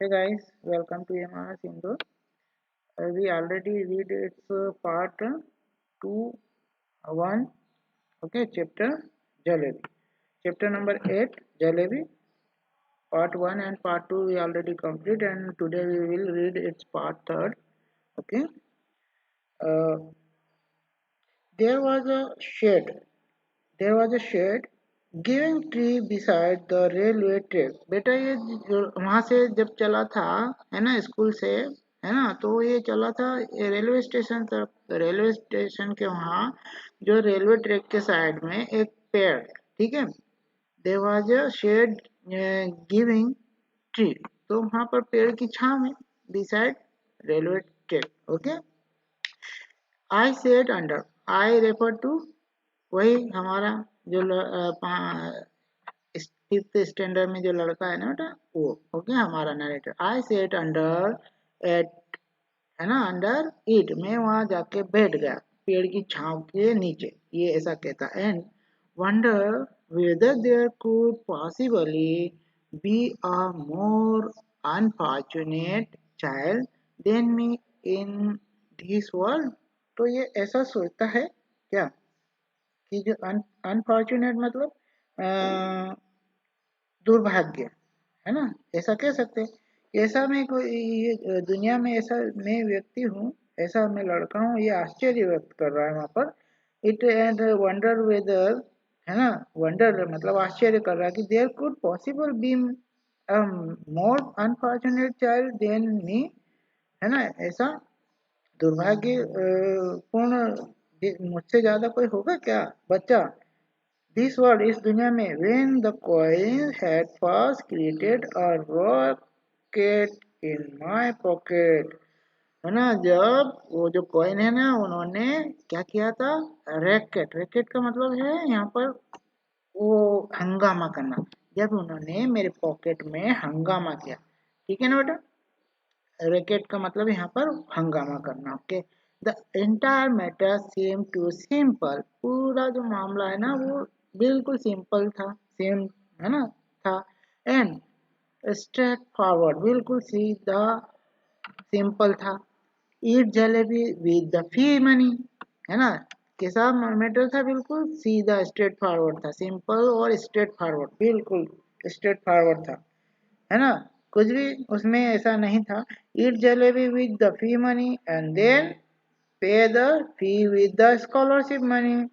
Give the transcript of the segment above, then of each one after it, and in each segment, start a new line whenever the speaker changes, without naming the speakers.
Hey guys, welcome to MRS Indo. We already read its part 2, 1, okay, chapter Jalebi. Chapter number 8, Jalebi, part 1 and part 2 we already complete, and today we will read its part 3rd, okay. Uh, there was a shed, there was a shed giving tree beside the railway track. बेटा ये वहां से जब चला था, है ना, school से, है ना, तो ये चला था रेलवे स्टेशन तरफ। तो रेलवे स्टेशन के वहाँ जो रेलवे ट्रैक के साइड में एक पेड़, ठीक है, there was a shade giving tree. तो वहां पर पेड़ की छांव में beside railway track, okay. I said under, I refer to वही हमारा जो फिफ्थ स्टैंडर्ड में जो लड़का है ना बेटा, वो ओके हमारा नरेटर। आई सेट अंडर एट, है ना, अंडर इट, मैं वहां जाके बैठ गया पेड़ की छांव के नीचे, ये ऐसा कहता। And wonder whether there could possibly be a more unfortunate child than me in this world. तो ये ऐसा सोचता है क्या कि जो अनफॉर्चुनेट मतलब दुर्भाग्य, है ना, ऐसा कह सकते हैं। ऐसा मैं कोई ये दुनिया में ऐसा मैं व्यक्ति हूँ, ऐसा मैं लड़का हूँ, ये आश्चर्य व्यक्त कर रहा है वहां पर। इट एंड वंडर वेदर, है ना, वंडर मतलब आश्चर्य कर रहा है कि there could possible be more unfortunate child than me, है ना, ऐसा दुर्भाग्य पूर्ण मुझसे ज्यादा कोई होगा क्या बच्चा। दिस वर्ल्ड, इस दुनिया में, when the coin had first created a rocket in my pocket, है ना, जब वो जो कॉइन है ना उन्होंने क्या किया था, रैकेट, रैकेट का मतलब है यहाँ पर वो हंगामा करना, जब उन्होंने मेरे पॉकेट में हंगामा किया, ठीक है ना बेटा। रैकेट का मतलब यहाँ पर हंगामा करना, okay. The entire matter seem to simple, पूरा जो मामला है ना वो बिल्कुल सिंपल था, सेम, है ना, था। एंड स्ट्रेट फॉरवर्ड, बिल्कुल सीधा सिंपल था। Eat jalebi with the fee money, है ना, कैसा मैटर था, बिल्कुल सीधा, स्ट्रेट फॉरवर्ड था, सिंपल और स्ट्रेट फॉरवर्ड, बिल्कुल स्ट्रेट फॉरवर्ड था, है ना, कुछ भी उसमें ऐसा नहीं था। Eat jalebi with the fee money and then pay the fee with the scholarship money.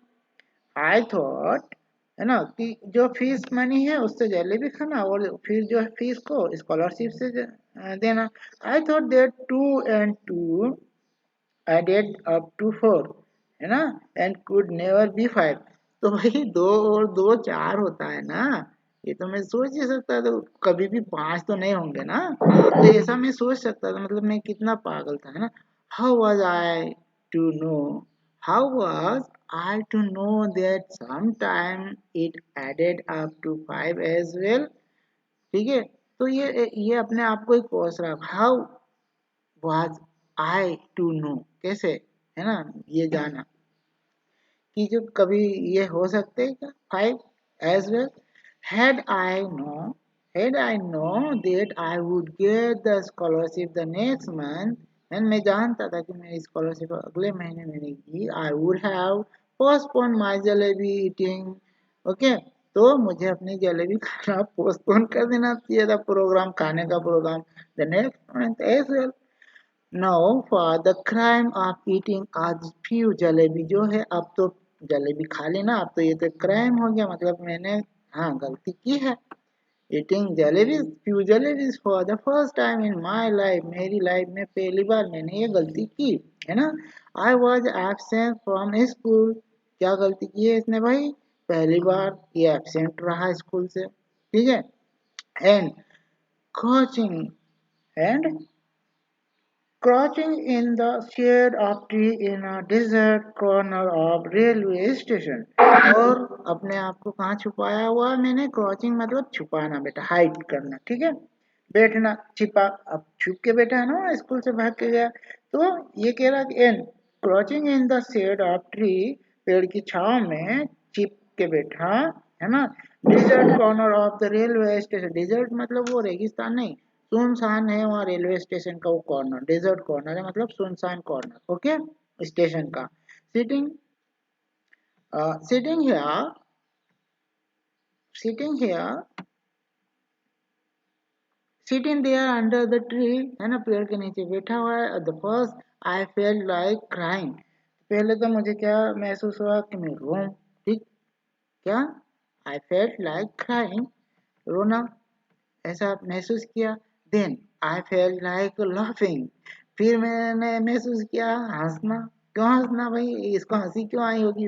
I thought, है ना, कि जो फीस मनी है उससे जलेबी खाना और फिर जो फीस को स्कॉलरशिप से देना। I thought that two and two added up to four, है ना, and could never be five. तो भाई दो और दो चार होता है ना, ये तो मैं सोच ही सकता था, तो कभी भी पांच तो नहीं होंगे ना, तो ऐसा मैं सोच सकता था, मतलब मैं कितना पागल था, है ना। How was I to know, how was I to know that sometime it added up to five as well, ठीक है। तो ये अपने आप को ही कोस रहा, how was I to know, कैसे, है ना, ये जाना कि जो कभी ये हो सकते हैं क्या five as well. had I know, had I know that I would get the scholarship the next month, and मैं जानता था कि मेरी स्कॉलरशिप अगले महीने मिलेगी, I would have postponed my jalebi eating, okay. तो मुझे अपनी जलेबी खाना पोस्टपोन कर देना चाहिए था, प्रोग्राम खाने का program, the next month as well. Now for the crime of eating आज फ्यू जलेबी, जो है अब तो जलेबी खा लेना, अब तो ये तो क्राइम हो गया, मतलब मैंने, हाँ, गलती की है। Eating jalebi, few jalebi for the first time in my life, मेरी लाइफ में पहली बार मैंने ये गलती की, है ना। I was absent from school, क्या गलती की है इसने भाई, पहली बार ये एबसेंट रहा स्कूल से, ठीक है। And coaching, and crouching in the shade of tree in a desert corner of railway station, और अपने आप को कहाँ छुपाया हुआ है मैंने, क्रॉचिंग मतलब छुपाना बेटा, हाइड करना, ठीक है। बैठना छिपा, अब छुप के बैठा है ना, स्कूल से भाग के गया। तो ये कह रहा कि an crouching in the shade of tree, पेड़ की छांव में छिप के बैठा, है ना, desert corner of the railway station, desert मतलब वो रेगिस्तान नहीं, सुनसान है वहाँ रेलवे स्टेशन का वो कॉर्नर, डेजर्ट कॉर्नर है, मतलब सुनसान कॉर्नर, ओके, स्टेशन का। Sitting sitting here sitting here sitting there under the tree, है ना, पेड़ के नीचे बैठा हुआ है। The first I felt like crying, पहले तो मुझे क्या महसूस हुआ कि मैं रोऊं, ठीक, क्या, आई फेल्ट लाइक क्राइंग, रोना, ऐसा महसूस किया। Then I felt like laughing, फिर मैंने महसूस किया हंसना। क्यों हंसना भाई, इसको हंसी क्यों आई होगी।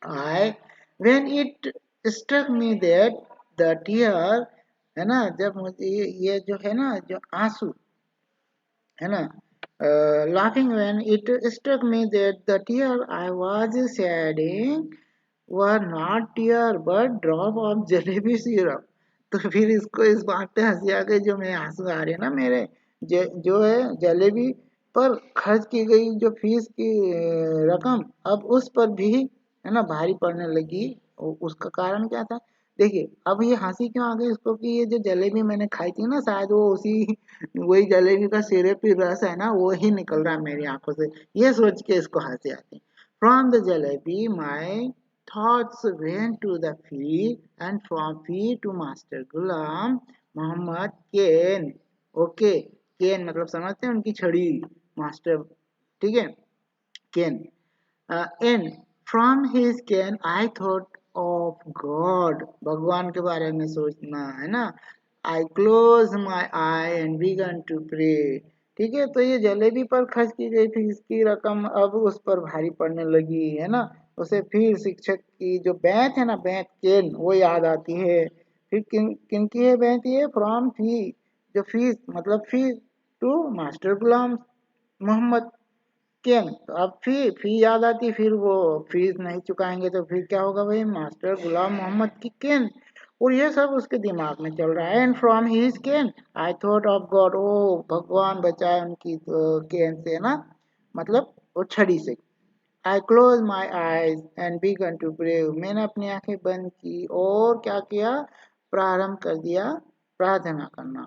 I when it struck me that the tear, है ना, जब मुझे ये जो है ना, जो आंसू है ना, laughing when it struck me that the tear I was shedding were not tear but drop of jalebi syrup। तो फिर इसको इस बात पे हंसी आ गई, जो मैं आंसू आ रहे हैं ना मेरे, जो है जलेबी पर खर्च की गई जो फीस की रकम, अब उस पर भी, है ना, भारी पड़ने लगी। उसका कारण क्या था, देखिए अब ये हंसी क्यों आ गई इसको, कि ये जो जलेबी मैंने खाई थी ना, शायद वो उसी वही जलेबी का सिरपी रस है ना, वो ही निकल रहा है मेरी आंखों से, ये सोच के इसको हंसी आती। From the jalebi my thoughts went to the fee, and from fee to Master Ghulam Muhammad Kane। Okay, cane मतलब समझते हैं, उनकी छड़ी, मास्टर, ठीक है, cane. And from his cane I thought of God, भगवान के बारे में सोचना, है ना। I close my eye and began to pray, ठीक है। तो ये जलेबी पर खर्च की गई फीस की रकम अब उस पर भारी पड़ने लगी, है ना। उसे फिर शिक्षक की जो बैंत है ना, बैंत केन, वो याद आती है। फिर किन किन की है बैंत, ये फ्रॉम फी, जो फीस मतलब फीस, टू मास्टर गुलाम मोहम्मद केन। तो अब फी याद आती, फिर वो फीस नहीं चुकाएंगे तो फिर क्या होगा भाई, मास्टर गुलाम मोहम्मद की केन। और ये सब उसके दिमाग में चल रहा है। And from his cane I thought of God, ओ भगवान बचाए उनकी तो केन से ना, मतलब वो छड़ी से। I close my eyes and began to pray, मैंने अपनी आंखें बंद की और क्या किया, प्रारंभ कर दिया प्रार्थना करना।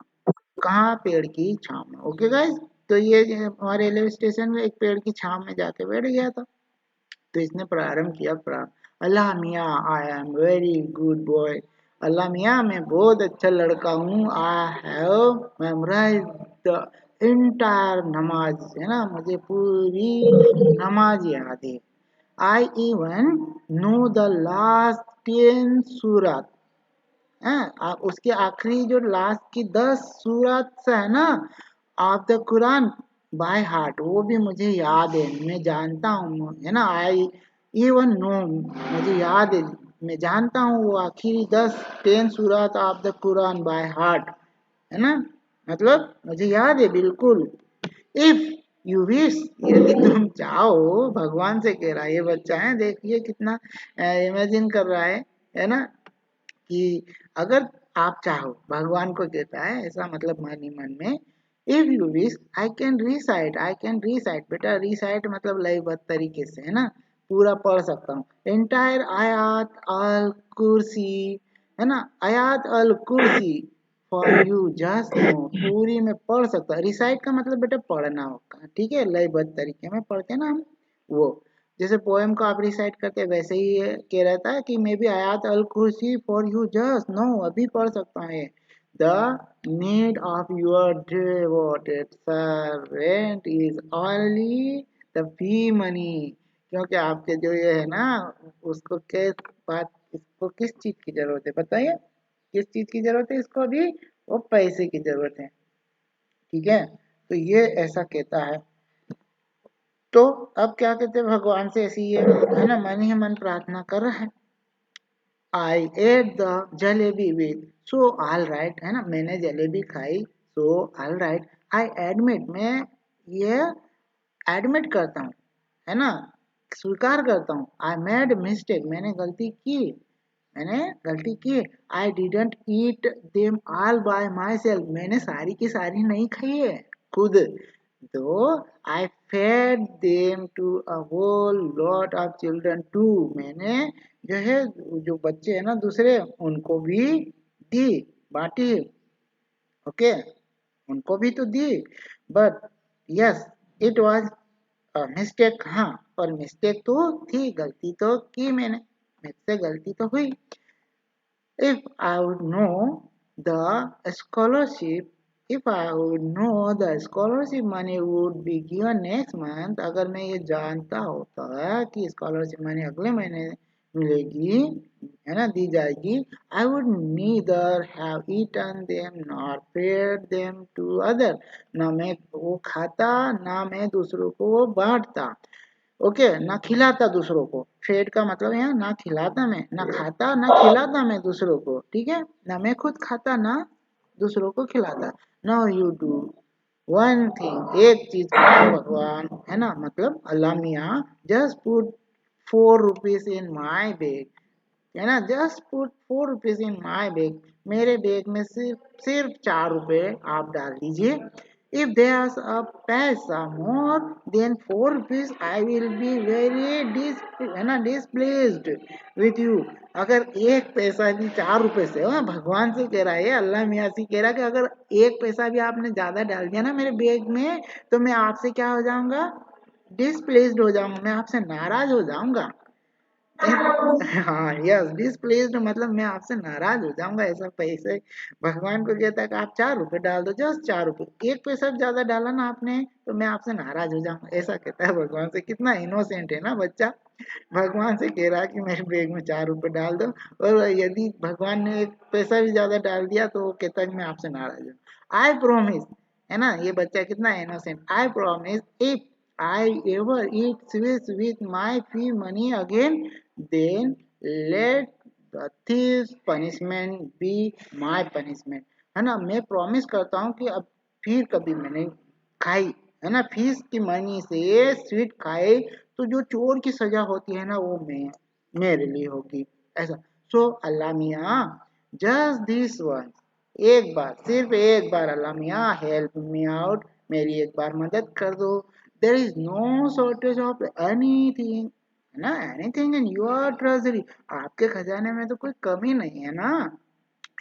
कहाँ, पेड़ की छांव में, ओके गाइस। तो ये हमारे रेलवे स्टेशन में एक पेड़ की छांव में जाके बैठ गया था। तो इसने प्रारंभ किया अल्लाह मियाँ I am very good boy, अल्लाह मियाँ मैं बहुत अच्छा लड़का हूँ। I have memorise the entire namaz, है ना, मुझे पूरी नमाज याद है। I even know the last 10 surat, उसके आखिरी जो लास्ट की 10 सूरत है ना, of the Quran by heart, वो भी मुझे याद है, मैं जानता हूँ, है ना। आई इवन नो, मुझे याद है, मैं जानता हूँ वो आखिरी 10 surat of the Quran by heart, है ना, मतलब मुझे याद है बिल्कुल। इफ यू विश, यदि तुम चाहो, भगवान से कह रहा है ये बच्चा, है देखिए कितना इमेजिन कर रहा है ना, कि अगर आप चाहो, भगवान को कहता है ऐसा, मतलब मन ही मन में। If you wish I can recite, बेटा रिसाइट मतलब लयबद्ध तरीके से, है ना, पूरा पढ़ सकता हूँ। एंटायर आयात अल कुर्सी, है ना, आयात अल कुर्सी फॉर यू जस्ट नो, पूरी में पढ़ सकता हूँ। रिसाइट का मतलब बेटा पढ़ना होगा, ठीक है, लयबद्ध तरीके में पढ़ते हैं ना हम, वो जैसे पोएम को आप रिसाइट करते हैं वैसे ही ये कह रहता है कि मैं भी आयात अल कुर्सी फॉर यू जस्ट नो, अभी पढ़ सकता हूँ ये। The need of your devoted servant is only the fee money, क्योंकि आपके जो ये है ना, उसको किस बात, इसको किस चीज की जरूरत है बताइए, किस चीज की जरूरत है इसको अभी, वो पैसे की जरूरत है, ठीक है। तो ये ऐसा कहता है। तो अब क्या कहते हैं, भगवान से ऐसी है ना, मन ही मन प्रार्थना कर रहा है। I ate the jalebi with, so all right, है ना, मैंने जलेबी खाई, so all right. I admit, मैं ये एडमिट करता हूँ, है ना, स्वीकार करता हूँ। आई मेड मिस्टेक, मैंने गलती की। I didn't eat them all by myself, मैंने सारी की सारी नहीं खाई है खुद, though I fed them to a whole lot of children too, मैंने जो है, जो बच्चे हैं ना दूसरे, उनको भी दी, बांटी, ओके, उनको भी तो दी, but yes it was mistake. हाँ, और मिस्टेक तो थी, गलती तो की मैंने, मुझसे गलती तो हुई। If I would know the scholarship, if I would know the scholarship money would be given next month, अगर मैं ये जानता होता कि स्कॉलरशिप मनी अगले महीने मिलेगी, है ना, दी जाएगी, I would neither have eaten them nor paid them to other, ना मैं वो खाता, ना मैं दूसरों को वो बांटता। ओके, ना खिलाता दूसरों को, फेड का मतलब है ना खिलाता, मैं ना खाता ना खिलाता मैं दूसरों को, ठीक है, ना मैं खुद खाता ना दूसरों को खिलाता। Now you do one thing, एक चीज करो भगवान, है ना, मतलब अल्लाह मियाँ, just put 4 rupees in my bag, है ना, just put 4 rupees in my bag, मेरे बैग में सिर्फ 4 रुपए आप डाल दीजिए। इफ there's a पैसा more than 4 rupees, I will be very है ना displeased with you। अगर एक पैसा भी 4 रुपए से, हाँ, भगवान से कह रहा है, अल्लाह मियाँ से कह रहा है कि अगर एक पैसा भी आपने ज्यादा डाल दिया ना मेरे बैग में, तो मैं आपसे क्या हो जाऊंगा, डिस्प्लेस्ड हो जाऊंगा, मैं आपसे नाराज हो जाऊंगा। हाँ, यस, डिसप्लेस्ड मतलब मैं आपसे नाराज हो जाऊंगा, ऐसा पैसे भगवान को कहता है कि आप 4 रुपए डाल दो, जस्ट 4 रुपए, एक पैसा भी ज्यादा डाला ना आपने तो मैं आपसे नाराज हो जाऊंगा, ऐसा कहता है भगवान से। कितना इनोसेंट है ना बच्चा, भगवान से कह रहा है कि मेरे बैग में 4 रुपए डाल दो, और यदि भगवान ने एक पैसा भी ज्यादा डाल दिया तो वो कहता है कि मैं आपसे नाराज हूँ। आई प्रोमिस, है ना, ये बच्चा कितना innocent, I promise if I ever eat sweets with my fee money again, then let the thief's punishment be my punishment। है ना, मैं प्रॉमिस करता हूँ कि अब फिर कभी मैंने खाई, है ना, फीस की मनी से स्वीट खाए तो जो चोर की सजा होती है ना वो मैं मेरे लिए होगी, ऐसा। सो अल्लाह मियाँ, जस्ट दिस वन, एक बार, सिर्फ एक बार अल्लाह मियाँ, हेल्प मी आउट, मेरी एक बार मदद कर दो। There is no shortage of anything, है ना, एनीथिंग इन योर ट्रेजरी, आपके खजाने में तो कोई कमी नहीं है ना।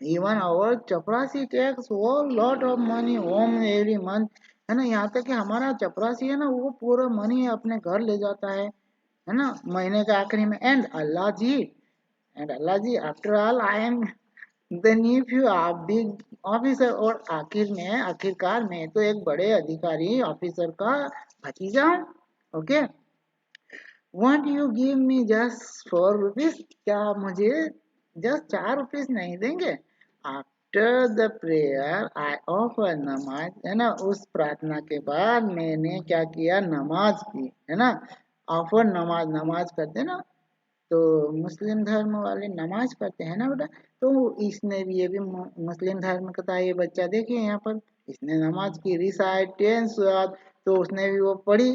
इवन आवर चपरासी takes whole lot of money home every month, है ना, यहाँ तक कि हमारा चपरासी है ना वो पूरा मनी अपने घर ले जाता है ना, महीने के आखिरी में। And Allah ji, after all I am the new of big officer, और आखिरकार मैं तो एक बड़े अधिकारी ऑफिसर का भतीजा हूँ। Okay, want you give me just 4 rupees, क्या आप मुझे जस्ट 4 रुपीज नहीं देंगे। After the prayer I offer नमाज, है ना, उस प्रार्थना के बाद मैंने क्या किया, नमाज की, है ना, ऑफर नमाज, नमाज करते ना, तो मुस्लिम धर्म वाले नमाज पढ़ते हैं ना बेटा, तो इसने भी, ये भी मुस्लिम धर्म का था ये बच्चा, देखिए यहाँ पर इसने नमाज की, रिसाइट 10 सूरत, तो उसने भी वो पढ़ी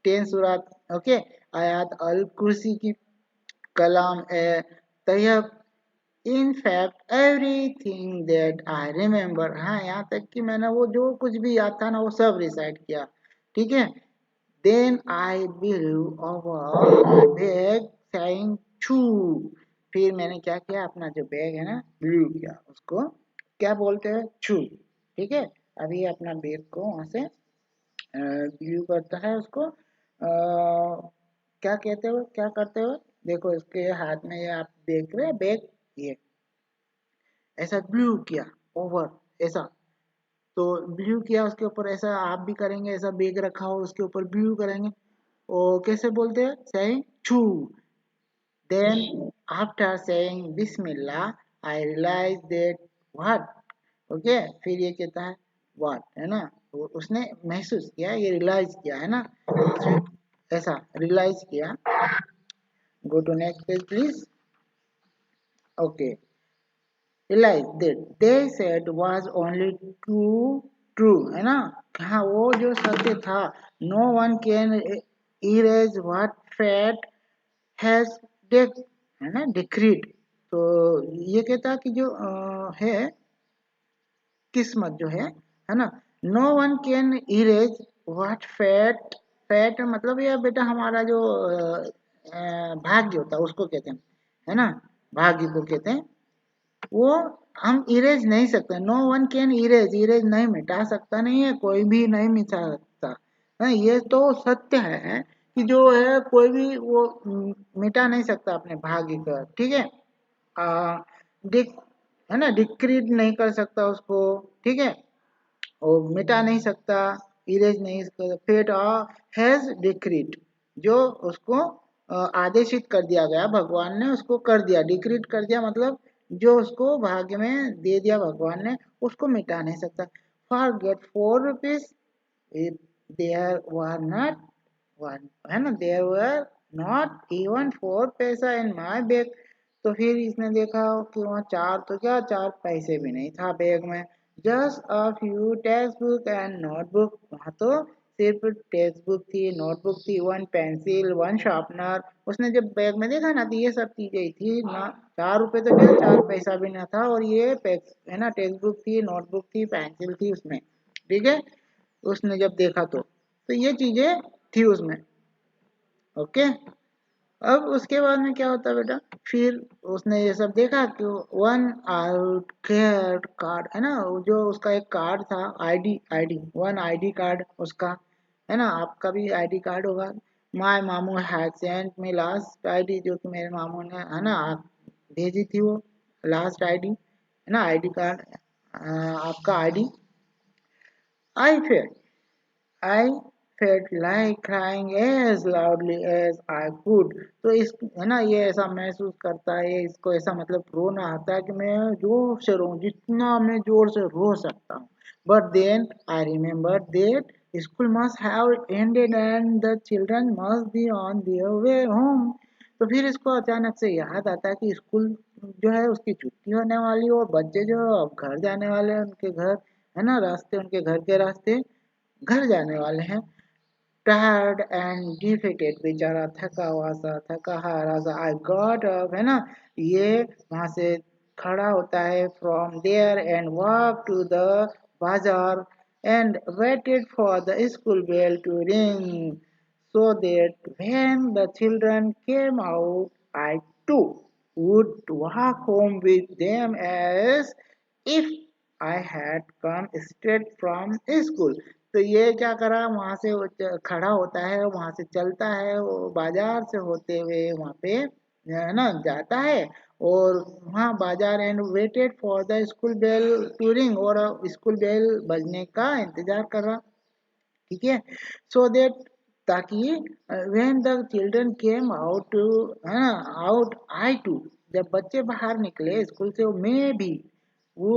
10 सूरत। ओके, आयत अल कुर्सी की, कलाम ए तैयब, in fact everything that I remember, हाँ, यहाँ तक कि मैंने वो जो कुछ भी याद था ना वो सब रिसाइट किया, ठीक है। Then I blew over my bag saying chew, फिर मैंने क्या किया, अपना जो बैग है ना ब्लू किया, उसको क्या बोलते हैं, छू, ठीक है। अभी अपना बैग को वहां से ब्लू करता है उसको, क्या कहते हो, क्या करते हो, देखो इसके हाथ में, ये आप देख रहे हैं बैग, ये ऐसा ब्लू किया, ओवर, ऐसा, तो ब्लू किया उसके ऊपर, ऐसा आप भी करेंगे, ऐसा बैग रखा हो उसके ऊपर ब्लू करेंगे, ओ कैसे बोलते हैं, saying chew, then after saying bismillah I realized that what, okay, फिर ये कहता है what, है ना, तो उसने महसूस किया, ये रियलाइज किया, है ना, ऐसा रियलाइज किया। Go to next page please. Okay, realize that they said was only too true, है ना, हाँ, वो जो सत्य था, no one can erase what fate has है ना डिक्रीड, तो ये कहता है कि जो है किस्मत जो है ना, no one can erase what fate, fate मतलब ये बेटा हमारा जो भाग्य होता है उसको कहते हैं, है ना, भाग्य को कहते हैं, वो हम इरेज नहीं सकते, no one can erase, erase नहीं मिटा सकता, नहीं है कोई भी नहीं मिटा सकता। ये तो सत्य है कि जो है कोई भी वो मिटा नहीं सकता अपने भाग्य का, ठीक है। डिक है ना, डिक्रीड नहीं कर सकता उसको, ठीक है, वो मिटा नहीं सकता, इरेज नहीं कर, फेट हैज डिक्रीड, जो उसको आदेशित कर दिया गया, भगवान ने उसको कर दिया, डिक्रीड कर दिया मतलब जो उसको भाग्य में दे दिया भगवान ने, उसको मिटा नहीं सकता। Forget 4 rupees if there were not one, है ना, there were not even 4 पैसा in my bag। तो फिर इसने देखा कि वहाँ चार तो क्या, 4 पैसे भी नहीं था बैग में। Just a few text book and notebook, वहाँ तो सिर्फ टेक्स्ट बुक थी, नोटबुक थी, वन पेंसिल, वन शार्पनर। उसने जब बैग में देखा ना तो ये सब चीजें थी ना, 4 रुपए तो क्या, 4 पैसा भी ना था, और ये है ना टेक्स्ट बुक थी, नोटबुक थी, पेंसिल थी उसमें, ठीक है। उसने जब देखा तो ये चीजें थी उसमें, ओके। अब उसके बाद में क्या होता है बेटा, फिर उसने ये सब देखा कि वन आउट क्रेडिट कार्ड, है ना, जो उसका एक कार्ड था, आईडी, वन आईडी कार्ड उसका, है ना, आपका भी आईडी कार्ड होगा। माय मामू had sent me last ID, जो कि मेरे मामू ने, है ना, आप भेजी थी वो लास्ट आईडी, है ना, आईडी कार्ड, आपका आईडी। आई फिर I felt like crying as loudly as I could। तो इस, है ना, ये ऐसा महसूस करता है, इसको ऐसा मतलब रोना आता है कि मैं जोर से रो, जितना मैं जोर से रो सकता हूँ। But then I remembered that school must have ended and the children must be on their way home। तो फिर इसको अचानक से याद आता है कि स्कूल जो है उसकी छुट्टी होने वाली है, और बच्चे जो है अब घर जाने वाले हैं, उनके घर, है ना, रास्ते, उनके घर के रास्ते घर जाने वाले हैं। टायर्ड एंड डिफीटेड, बेचारा थका हुआ सा, थका हारा सा, आई गॉट अप, है ना, ये वहां से खड़ा होता है, from there and walk to the bazaar and waited for the school bell to ring, so that when the children came out, I too would walk home with them as if I had come straight from school। तो ये क्या करा, वहां से वो खड़ा होता है, वहां से चलता है, वो बाजार से होते हुए वहां पे, है ना, जाता है, और वहाँ बाजार, and waited for the school bell to ring, और स्कूल बेल बजने का इंतजार कर रहा, ठीक है। सो देट, ताकि when the children came out, out I too, जब बच्चे बाहर निकले स्कूल से, मैं भी वो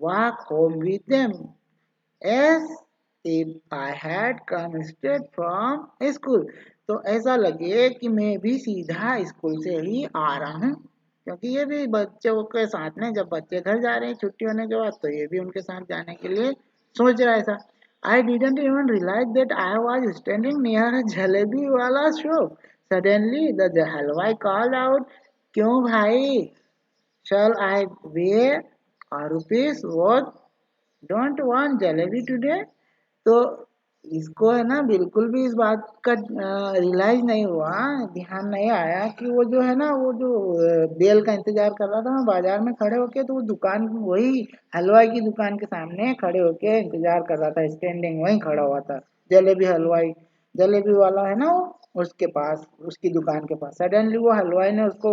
walk home with them as if I had come straight from school। तो ऐसा लगे कि मैं भी सीधा स्कूल से ही आ रहा हूँ, क्योंकि ये भी बच्चों के साथ में, जब बच्चे घर जा रहे हैं छुट्टी होने के बाद, तो ये भी उनके साथ जाने के लिए सोच रहा है ऐसा। I didn't even realize that I was standing near a jalebi वाला shop। Suddenly the हलवाई called out, क्यों भाई, shall I wear rupees what, don't want jalebi today. तो इसको, है ना, बिल्कुल भी इस बात का रियलाइज नहीं हुआ, ध्यान नहीं आया कि वो जो है ना, वो जो बेल का इंतजार कर रहा था मैं बाजार में खड़े होके, तो वो दुकान, वही हलवाई की दुकान के सामने खड़े होके इंतजार कर रहा था, स्टैंडिंग वहीं खड़ा हुआ था, जलेबी हलवाई, जलेबी वाला है ना वो, उसके पास, उसकी दुकान के पास। सडनली वो हलवाई ने उसको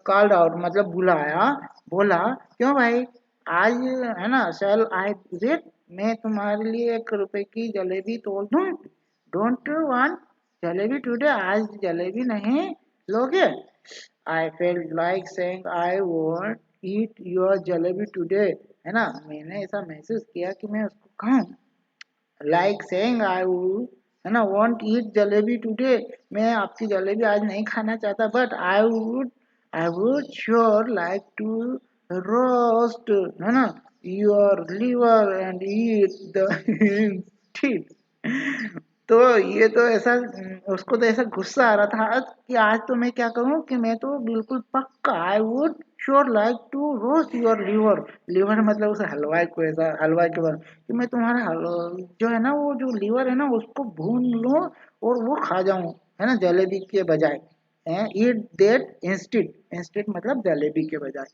कॉल्ड आउट, मतलब बुलाया, बोला, क्यों भाई, आज, है ना, शैल आई विजिट, मैं तुम्हारे लिए 1 रुपए की जलेबी तोड़ दूं, डोंट वांट जलेबी टुडे, आज जलेबी नहीं लोगे। आई felt like saying I won't eat your jalebi today, है ना, मैंने ऐसा महसूस किया कि मैं उसको खाऊं, लाइक सेइंग आई वुड, है ना, वोंट ईट जलेबी टुडे, मैं आपकी जलेबी आज नहीं खाना चाहता, but I would sure like to roast, है ना, your liver and eat the teeth. तो ये तो ऐसा, उसको तो ऐसा गुस्सा आ रहा था कि आज तो मैं क्या करूं, कि मैं तो बिल्कुल पक्का, I would sure like to roast your liver, liver मतलब उस हलवाई को, ऐसा हलवाई के बारे, कि मैं तुम्हारा जो है ना, वो जो लीवर है ना, उसको भून लूं और वो खा जाऊं, है ना, जलेबी के बजाय, ईट दैट इंस्टेड, इंस्टेड मतलब जलेबी के बजाय।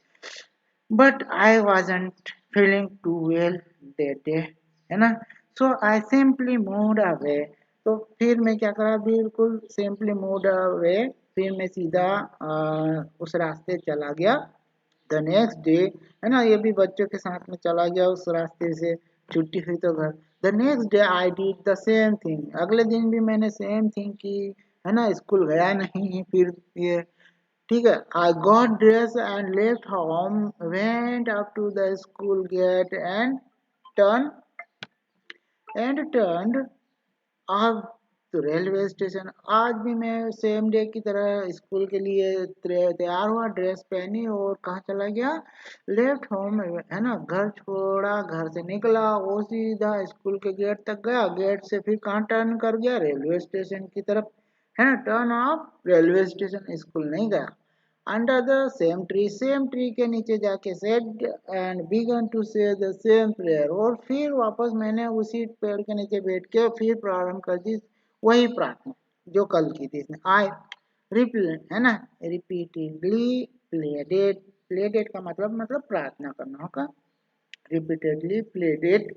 but I wasn't feeling too well that day, है ना. So I simply moved away. तो फिर मैं क्या करा, बिल्कुल simply moved away. फिर मैं सीधा उस रास्ते चला गया. द नेक्स्ट डे, है ना, ये भी बच्चों के साथ में चला गया उस रास्ते से. छुट्टी हुई तो घर. The next day I did the same thing. अगले दिन भी मैंने सेम थिंग की, है ना. स्कूल गया नहीं. फिर ये ठीक है. I got dress and left home, went up to the school gate turn turn अब तो रेलवे स्टेशन. आज भी मैं सेम डे की तरह स्कूल के लिए तैयार हुआ, ड्रेस पहनी और कहाँ चला गया, लेफ्ट होम, है ना. घर छोड़ा, घर से निकला, वो सीधा स्कूल के गेट तक गया. गेट से फिर कहाँ टर्न कर गया, रेलवे स्टेशन की तरफ, है ना. Turn off railway station, school नहीं गया. अंडर द सेम ट्री के नीचे जाके सेड एंड बिगन टू से द सेम प्रेयर. और फिर वापस मैंने उसी पेड़ के नीचे बैठ के फिर प्रारंभ कर दी वही प्रार्थना जो कल की थी. इसमें आई रिपीट, है ना, रिपीटेडली प्लेडेड का मतलब प्रार्थना करना होगा. Repeatedly प्लेडेड,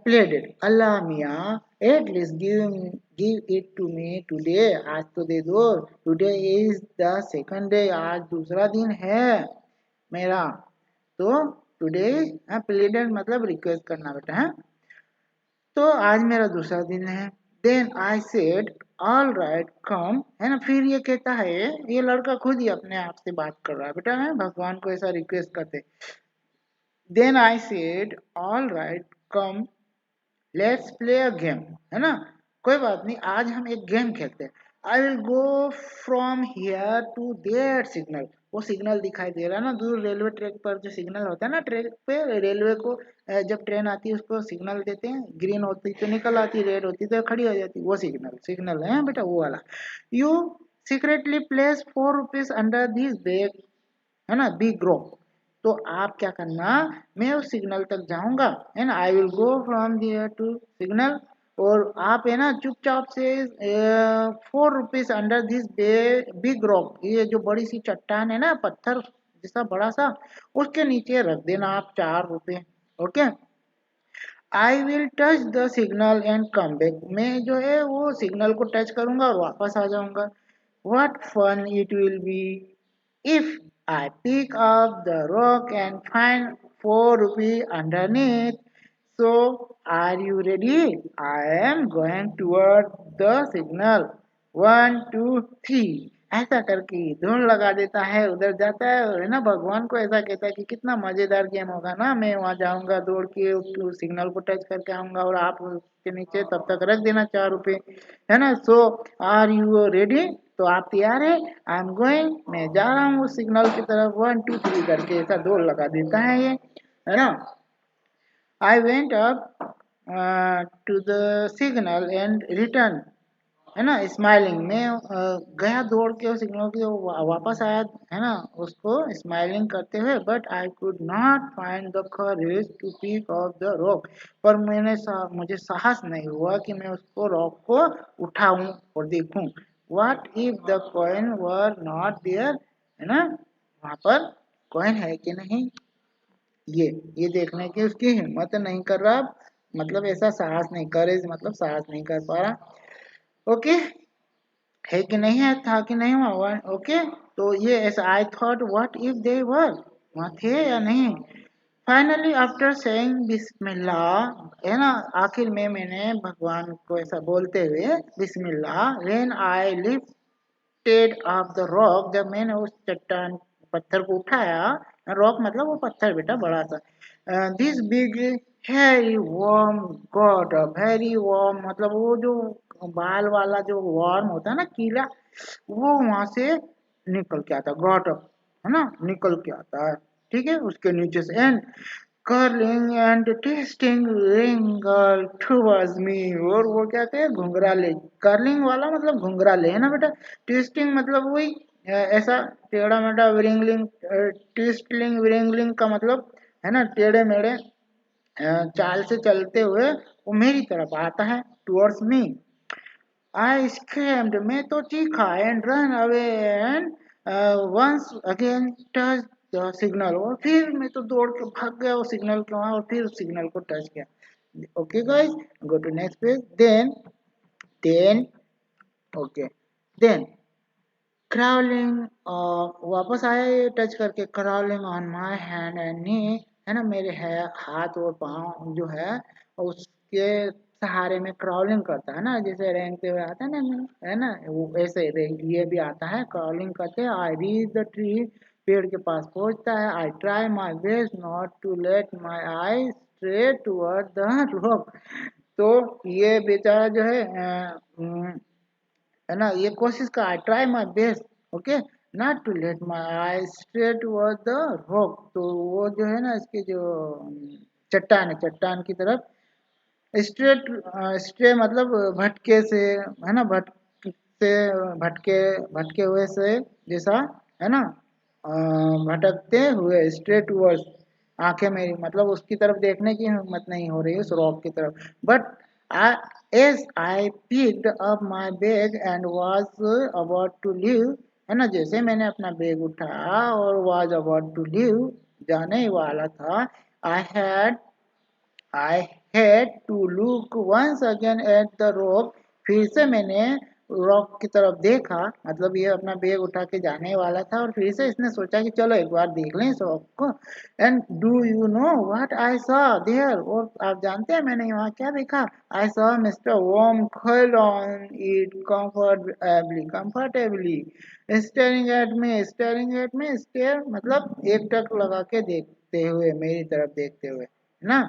pleaded, Allah Mia, at least give it to me today. आज तो दे दो. Today is the second day. आज दूसरा दिन है मेरा. तो today pleaded मतलब रिक्वेस्ट करना बेटा है. तो आज मेरा दूसरा दिन है. Then I said all right come, है ना. फिर ये कहता है, ये लड़का खुद ही अपने आप से बात कर रहा है बेटा, है भगवान को ऐसा रिक्वेस्ट करते. Then I said all right come let's play a game, है ना. कोई बात नहीं, आज हम एक गेम खेलते हैं. I will go from here to there signal. वो सिग्नल दिखाई दे रहा है ना दूर, रेलवे ट्रैक पर जो सिग्नल होता है ना, ट्रैक पे रेलवे को जब ट्रेन आती है उसको सिग्नल देते हैं. ग्रीन होती तो निकल आती, रेड होती तो खड़ी हो जाती. वो सिग्नल है बेटा, वो वाला. You secretly place ₹4 under this bag, है ना, बिग रोक. तो आप क्या करना, मैं उस सिग्नल तक जाऊंगा, है ना. I will go from there to signal. और आप, है ना, चुपचाप से ₹4 अंडर दिस बिग रॉक, ये जो बड़ी सी चट्टान है ना, पत्थर जैसा बड़ा सा, उसके नीचे रख देना आप ₹4. Okay. I will touch the signal and come back. मैं जो है वो सिग्नल को टच करूंगा और वापस आ जाऊंगा. What fun it will be if I pick up the rock and find ₹4 underneath. So, are you ready? I am going toward the signal. 1, 2, 3. ऐसा करके धुन लगा देता है, उधर जाता है ना. भगवान को ऐसा कहता है कि कितना मजेदार गेम होगा ना. मैं वहां जाऊंगा, दौड़ के सिग्नल को टच करके आऊंगा और आप उसके नीचे तब तक रख देना ₹4, है ना. सो आर यू रेडी? तो आप तैयार है? आई एम गोइंग, मैं जा रहा हूँ उस सिग्नल की तरफ. 1, 2, 3 करके ऐसा दौड़ लगा देता है ये, है ना. I went up to the signal and return, है ना, स्माइलिंग. मैं गया दौड़ के उस सिग्नल के वापस आया, है ना, उसको स्माइलिंग करते हुए. But I could not find the courage to pick off the rock. पर मुझे साहस नहीं हुआ कि मैं उसको रॉक को उठाऊं और देखूं. What if the coin were not there, है ना, वहां पर कॉइन है कि नहीं, ये देखने की उसकी हिम्मत नहीं कर रहा. मतलब ऐसा साहस नहीं, करेज मतलब साहस नहीं कर पा रहा. ओके. है कि नहीं है, था कि नहीं हुआ. ओके. तो ये ऐसा I thought what if they were, वहां थे या नहीं. फाइनली आफ्टर सेइंग बिस्मिल्लाह, है ना, आखिर में मैंने भगवान को ऐसा बोलते हुए बिस्मिल्लाह, when I lifted off the rock, जब मैंने उस चट्टान पत्थर को उठाया. रॉक मतलब वो पत्थर बेटा बड़ा सा. This big Harry worm got up. Harry worm मतलब वो जो बाल वाला जो वर्म होता है ना, कीड़ा, वो वहां से निकल के आता, गॉट अप, है ना, निकल के आता है. ठीक है, उसके नीचे से. And curling and twisting wriggle towards me. और वो क्या कहते हैं, घुंघराले. कर्लिंग वाला मतलब घुंघराले, है ना बेटा. ट्विस्टिंग मतलब वही ऐसा टेढ़ा मेढ़ा. विरिंगलिंग, ट्विस्टलिंग विरिंगलिंग का मतलब, है ना, टेढ़े मेढ़े चाल से चलते हुए वो मेरी तरफ आता है, टुवर्ड्स मी. आई स्क्रीम्ड, मैं तो चीखा. And run away and once again touch the signal, और फिर मैं तो दौड़ के भाग गया वो सिग्नल के वहां और फिर सिग्नल को टच किया. Okay guys, go to next page. Then okay, then crawling, वापस आया ये टच करके, crawling on my hand and knee, है ना, मेरे है हाथ और पाँव जो है उसके सहारे में क्राउलिंग करता है ना, जैसे रेंगते हुए आता है ना, है ना, वो ऐसे ये भी आता है क्राउलिंग करते. आई रीच द ट्री, पेड़ के पास पहुंचता है. I try my best not to let my eye stray toward the rock. तो ये बेचारा जो है है ना, ये कोशिश का, I try my best, okay, not to let my eye straight toward the rock. तो वो जो है ना इसके जो चट्टान है, चट्टान की तरफ स्ट्रेट, स्ट्रे मतलब भटके से, है ना, से भटके, भटके हुए से जैसा, है ना, भटकते हुए, स्ट्रेट टुवर्ड्स, आंखें मेरी मतलब उसकी तरफ देखने की हिम्मत नहीं हो रही है उस रॉक की तरफ. But as I picked up my bag and was about to leave, है ना, जैसे मैंने अपना बैग उठाया और was about to leave, जाने ही वाला था, I had I had to look once again at the rock. फिर से मैंने रॉक की तरफ देखा, मतलब ये अपना बैग उठा के जाने वाला था और फिर से इसने सोचा कि चलो एक बार देख लें इस रॉक को. And do you know what I saw there, और आप जानते हैं मैंने वहाँ क्या देखा? I saw mister worm curled on it comfortably staring at me, stare मतलब एक टक लगा के देखते हुए, मेरी तरफ देखते हुए, है ना.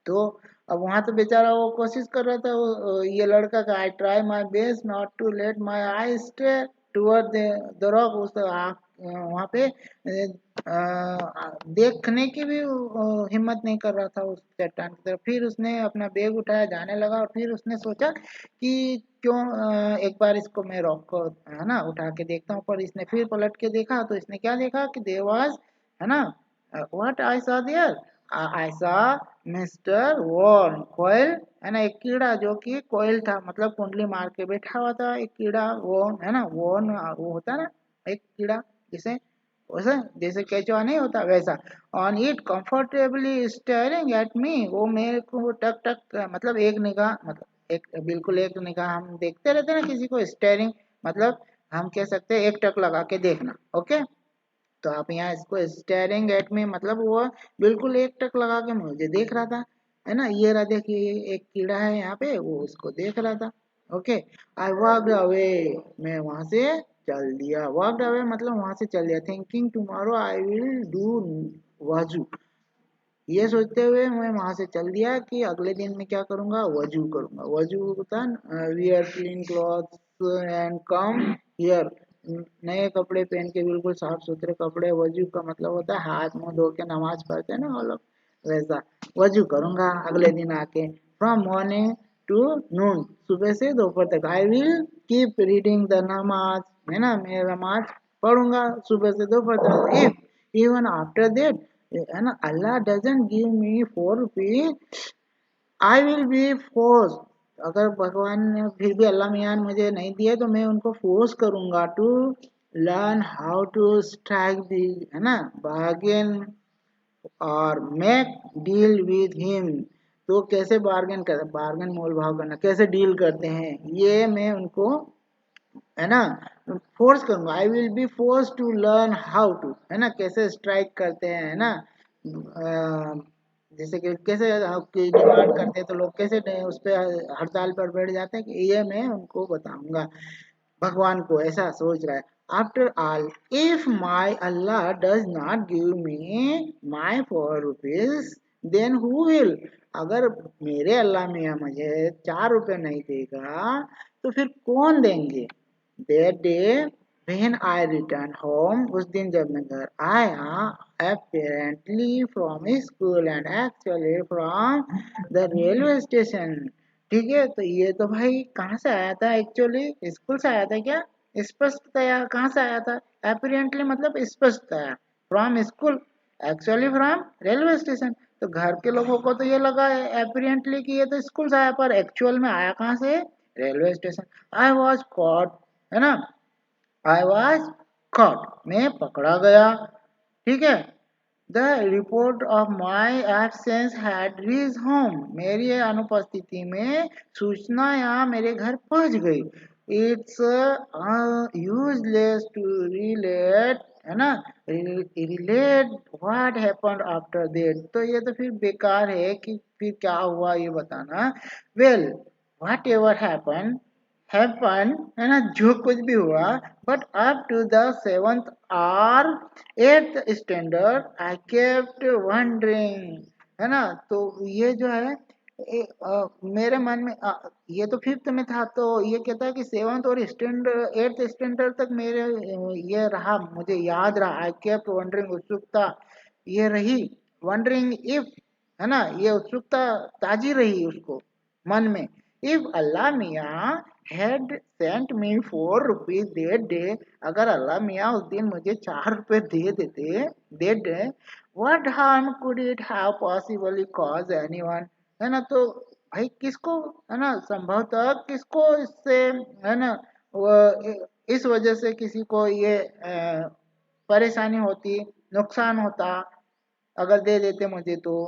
तो अब वहां तो बेचारा वो कोशिश कर रहा था वो, ये लड़का का, I try my best not to let my eye stay toward the rock, उस वहां पे देखने की भी हिम्मत नहीं कर रहा था उस चट्टान की तरफ. फिर उसने अपना बैग उठाया, जाने लगा, और फिर उसने सोचा कि क्यों एक बार इसको मैं रॉक को, है ना, उठा के देखता हूँ. पर इसने फिर पलट के देखा तो इसने क्या देखा कि देयर वाज, है ना, what I saw there, I saw mister Worm coil, है ना, एक कीड़ा जो कि कोयल था, मतलब कुंडली मार के बैठा हुआ था एक कीड़ा, वो है ना, वो होता है ना एक कीड़ा, जैसे वैसे जैसे केचुआ नहीं होता वैसा. On it comfortably staring at me, वो मेरे को टक टक, मतलब एक निगाह, मतलब एक बिल्कुल एक निगाह, हम देखते रहते हैं ना किसी को, स्टेयरिंग मतलब हम कह सकते हैं एक टक लगा के देखना. ओके, तो आप यहाँ इसको स्टेयरिंग एट में मतलब वो बिल्कुल एक टक लगा के मुझे देख रहा था, है ना. ये रहा, देखिए एक कीड़ा है यहाँ पे, वो उसको देख रहा था. ओके, आई वॉकड अवे, मैं वहां से चल दिया. वॉकड अवे मतलब वहां से चल दिया, thinking tomorrow I will do वाजू, ये सोचते हुए मैं वहां से चल दिया कि अगले दिन मैं क्या करूंगा, वजू करूंगा. वजू होता है wear clean clothes and come here, नए कपड़े पहन के, बिल्कुल साफ सुथरे कपड़े. वजू का मतलब होता है हाथ मुंह धो के नमाज पढ़ते हैं ना वो लोग, वैसा वजू करूंगा अगले दिन आके. फ्रॉम मॉर्निंग टू नून, सुबह से दोपहर तक. I will keep reading the नमाज, है ना, मैं नमाज पढ़ूंगा सुबह से दोपहर तक. इफ इवन आफ्टर दैट, है ना, अल्लाह doesn't give me 4 rupees I will be force, अगर भगवान ने फिर भी अल्लाह मियाँ ने मुझे नहीं दिए तो मैं उनको फोर्स करूंगा to learn how to strike the, है ना, बार्गेन और मेक डील विद हिम. तो कैसे बार्गेन कर, बार्गेन मोल भाव करना, कैसे डील करते हैं, ये मैं उनको, है ना, फोर्स करूंगा. I will be force to learn how to, है ना, कैसे स्ट्राइक करते हैं, है ना, जैसे कि कैसे आपकी डिमांड करते हैं तो लोग कैसे उस पे हड़ताल पर बैठ जाते हैं, कि ये मैं उनको बताऊंगा. भगवान को ऐसा सोच रहा है. After all if my Allah does not give me my 4 rupees then who will, अगर मेरे अल्लाह मियाँ मुझे 4 रुपए नहीं देगा तो फिर कौन देंगे. That day when I returned home, उस दिन जब मैं घर आया, apparently from school and actually from the railway station. ठीक है, तो ये तो भाई कहाँ से आया था, एक्चुअली स्कूल से आया था क्या, स्पष्टतया कहाँ से आया था, apparently मतलब स्पष्टतया, from school, actually from railway station. तो घर के लोगों को तो ये लगा apparently कि ये तो स्कूल से आया, पर एक्चुअल में आया कहाँ से, railway station. I was caught, है ना, आई वॉज caught, मैं पकड़ा गया, ठीक है। The report of my absence had reach home, मेरी अनुपस्थिति में सूचना यहाँ मेरे घर पहुंच गई। इट्स यूजलेस टू रिलेट, है ना, relate what happened after that, तो ये तो फिर बेकार है कि फिर क्या हुआ ये बताना। वेल, व्हाट एवर हैपन, है ना, जो कुछ भी हुआ, but up to the 7th or 8th standard I kept wondering, है ना। तो ये जो है मेरे मन में ये तो 5th में था, तो ये कहता है कि 7th और 8th स्टैंडर्ड तक मेरे ये रहा, मुझे याद रहा, आई केप्ट वंडरिंग, उत्सुकता ये रही, वंडरिंग इफ, है ना, ये उत्सुकता ताजी रही उसको मन में। इफ अल्लाह मियाँ had sent me 4 rupees that day, अगर अल्लाह मियाँ उस दिन मुझे 4 रुपए दे देते that day, what harm could it have possibly cause anyone, है ना। तो भाई किसको, है ना, संभवतः किसको इससे, है ना, वो इस वजह से किसी को ये परेशानी होती, नुकसान होता अगर दे देते मुझे तो।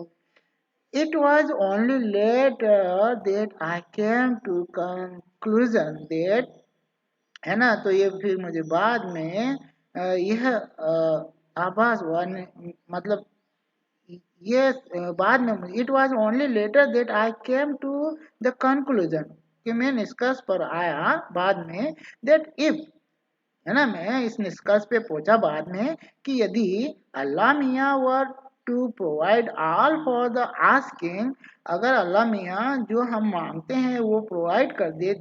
It was only later that I came to conclusion that, है ना, तो ये फिर मुझे बाद में यह आभास हुआ, मतलब ये बाद में मुझे, it was only later that I came to the conclusion, कि मैं निष्कर्ष पर आया बाद में, दैट इफ, है ना, मैं इस निष्कर्ष पे पहुंचा बाद में कि यदि अल्लाह मियाँ were to provide all for the asking, अगर अल्लाह मियाँ जो हम मांगते हैं वो प्रोवाइड कर दे,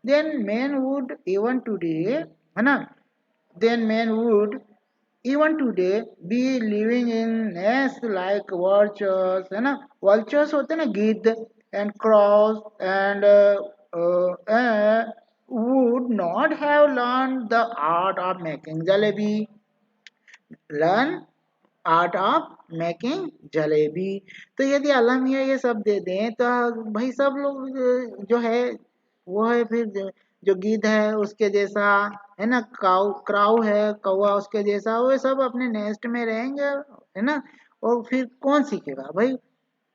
then man would even today, है ना, then man would even today be living in nests like vultures, है ना, vultures होते हैं ना, गिद्ध, and crows, and would not have learned the art of making jalebi, learn art of making jalebi. तो यदि अल्लाह मियाँ ये सब दे दें तो भाई सब लोग जो है वो है फिर जो गिद्ध है उसके जैसा, है ना, काऊ क्राउ है कौवा उसके जैसा, वो सब अपने नेस्ट में रहेंगे, है ना। और फिर कौन सीखेगा भाई,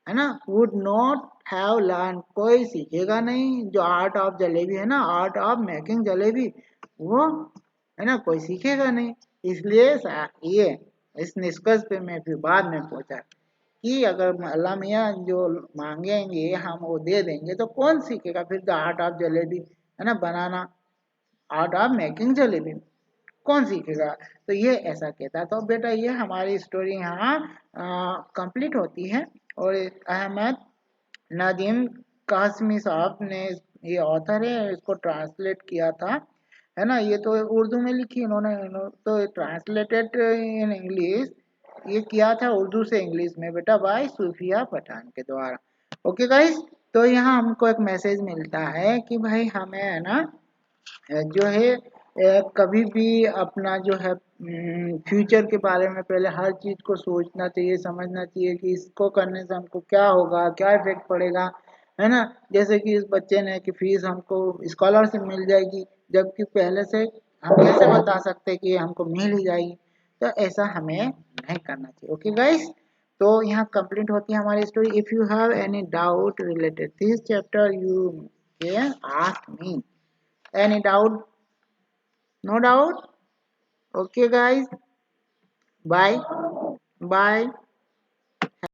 है ना, वुड नॉट हैव लर्न, कोई सीखेगा नहीं जो आर्ट ऑफ जलेबी, है ना, आर्ट ऑफ मेकिंग जलेबी, वो, है ना, कोई सीखेगा नहीं। इसलिए ये इस निष्कर्ष पे मैं फिर बाद में पहुंचा कि अगर अल्लाह मियाँ जो मांगेंगे हम वो दे देंगे तो कौन सीखेगा फिर द आर्ट ऑफ जलेबी, है ना, बनाना, आर्ट ऑफ मेकिंग जलेबी कौन सीखेगा। तो ये ऐसा कहता है। तो बेटा ये हमारी स्टोरी यहाँ कंप्लीट होती है। और अहमद नदीम कासमी साहब ने, ये ऑथर है, इसको ट्रांसलेट किया था, है ना। ये तो उर्दू में लिखी तो ट्रांसलेटेड इन इंग्लिश, ये किया था उर्दू से इंग्लिश में बेटा भाई सूफिया पठान के द्वारा। ओके गाइस, तो यहाँ हमको एक मैसेज मिलता है कि भाई हमें, है ना, जो है कभी भी अपना जो है फ्यूचर के बारे में पहले हर चीज को सोचना चाहिए, समझना चाहिए कि इसको करने से हमको क्या होगा, क्या इफेक्ट पड़ेगा, है ना। जैसे कि इस बच्चे ने कि फीस हमको स्कॉलरशिप मिल जाएगी, जबकि पहले से हम कैसे बता सकते हैं कि हमको मिल ही जाएगी। तो ऐसा हमें नहीं करना चाहिए। ओके गाइस, तो यहाँ कंप्लीट होती है हमारी story. If you have any doubt related this chapter you can ask me, any doubt? No doubt? Okay guys, bye bye.